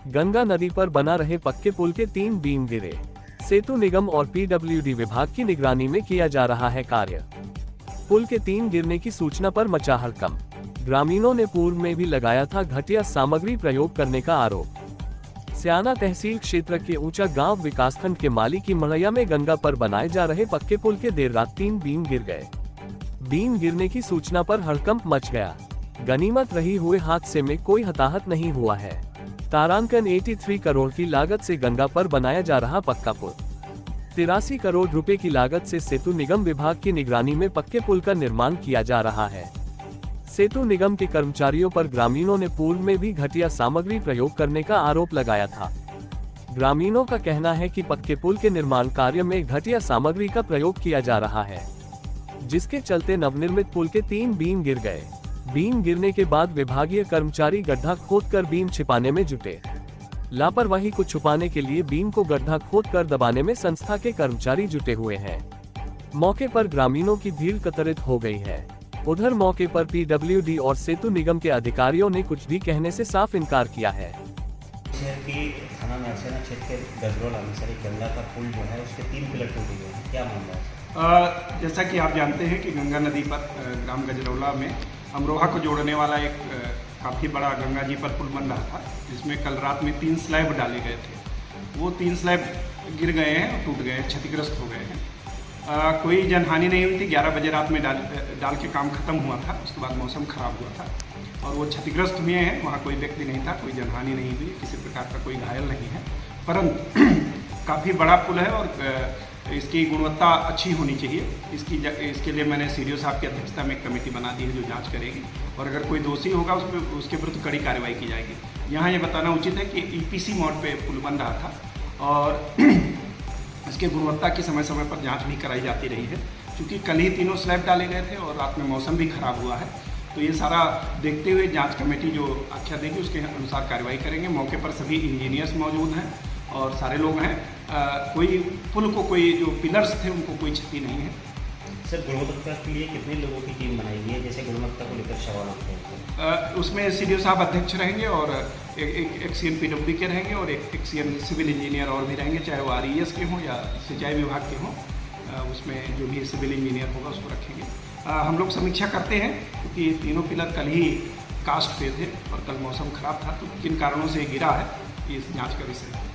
गंगा नदी पर बना रहे पक्के पुल के 3 बीम गिरे। सेतु निगम और पीडब्ल्यूडी विभाग की निगरानी में किया जा रहा है कार्य। पुल के 3 गिरने की सूचना पर मचा हड़कंप। ग्रामीणों ने पूर्व में भी लगाया था घटिया सामग्री प्रयोग करने का आरोप। स्याना तहसील क्षेत्र के ऊंचा गांव विकासखंड के माली की मड़ैया में गंगा पर बनाए जा रहे पक्के पुल के देर रात 3 बीम गिर गए। बीम गिरने की सूचना पर हड़कंप मच गया। गनीमत रही हुए हादसे में कोई हताहत नहीं हुआ है। तारांकन 83 करोड़ की लागत से गंगा पर बनाया जा रहा पक्का पुल। 83 करोड़ रुपए की लागत से सेतु निगम विभाग की निगरानी में पक्के पुल का निर्माण किया जा रहा है। सेतु निगम के कर्मचारियों पर ग्रामीणों ने पूर्व में भी घटिया सामग्री प्रयोग करने का आरोप लगाया था। ग्रामीणों का कहना है कि पक्के पुल के निर्माण कार्य में घटिया सामग्री का प्रयोग किया जा रहा है, जिसके चलते नवनिर्मित पुल के 3 बीम गिर गए। बीम गिरने के बाद विभागीय कर्मचारी गड्ढा खोदकर बीम छिपाने में जुटे। लापरवाही को छुपाने के लिए बीम को गड्ढा खोदकर दबाने में संस्था के कर्मचारी जुटे हुए हैं। मौके पर ग्रामीणों की भीड़ एकत्रित हो गई है। उधर मौके पर पीडब्ल्यूडी और सेतु निगम के अधिकारियों ने कुछ भी कहने से साफ इनकार किया है। थाना नरसेना क्षेत्र के गजरोल अनुसारी गंगा का पुल जो है उसके 3 पिलर टूटे गए हैं, क्या मामला है? जैसा कि आप जानते हैं कि गंगा नदी पर ग्राम गजरौला में अमरोहा को जोड़ने वाला एक काफ़ी बड़ा गंगा जी पर पुल बन रहा था, जिसमें कल रात में 3 स्लैब डाले गए थे। वो 3 स्लैब गिर गए हैं, टूट गए हैं, क्षतिग्रस्त हो गए हैं। कोई जनहानि नहीं हुई थी। 11 बजे रात में डाल के काम खत्म हुआ था। उसके बाद मौसम खराब हुआ था और वो क्षतिग्रस्त हुए हैं। वहाँ कोई व्यक्ति नहीं था, कोई जनहानि नहीं हुई, किसी प्रकार का कोई घायल नहीं है। परंतु काफ़ी बड़ा पुल है और इसकी गुणवत्ता अच्छी होनी चाहिए। इसके लिए मैंने सीडीओ साहब की अध्यक्षता में एक कमेटी बना दी है जो जांच करेगी और अगर कोई दोषी होगा उसके विरुद्ध कड़ी कार्रवाई की जाएगी। यहाँ ये बताना उचित है कि ईपीसी मोड पे पुल बन रहा था और इसके गुणवत्ता की समय समय पर जांच भी कराई जाती रही है। क्योंकि कल ही 3 स्लैब डाले गए थे और रात में मौसम भी खराब हुआ है, तो ये सारा देखते हुए जांच कमेटी जो आख्या देगी उसके अनुसार कार्रवाई करेंगे। मौके पर सभी इंजीनियर्स मौजूद हैं और सारे लोग हैं। कोई पुल को कोई जो पिलर्स थे उनको कोई क्षति नहीं है। सर, गुणवत्ता के लिए कितने लोगों की टीम बनाई गई है, जैसे गुणवत्ता को लेकर सवाल उठते हैं? उसमें सीडीओ साहब अध्यक्ष रहेंगे और एक सीएन पीडब्ल्यू के रहेंगे और एक सीएन सिविल इंजीनियर और भी रहेंगे, चाहे वो आरईएस के हों या सिंचाई विभाग के हों। उसमें जो भी सिविल इंजीनियर होगा उसको रखेंगे। हम लोग समीक्षा करते हैं क्योंकि ये तीनों पिलर कल ही कास्ट पे थे और कल मौसम खराब था, तो किन कारणों से गिरा है ये इस जाँच का विषय है।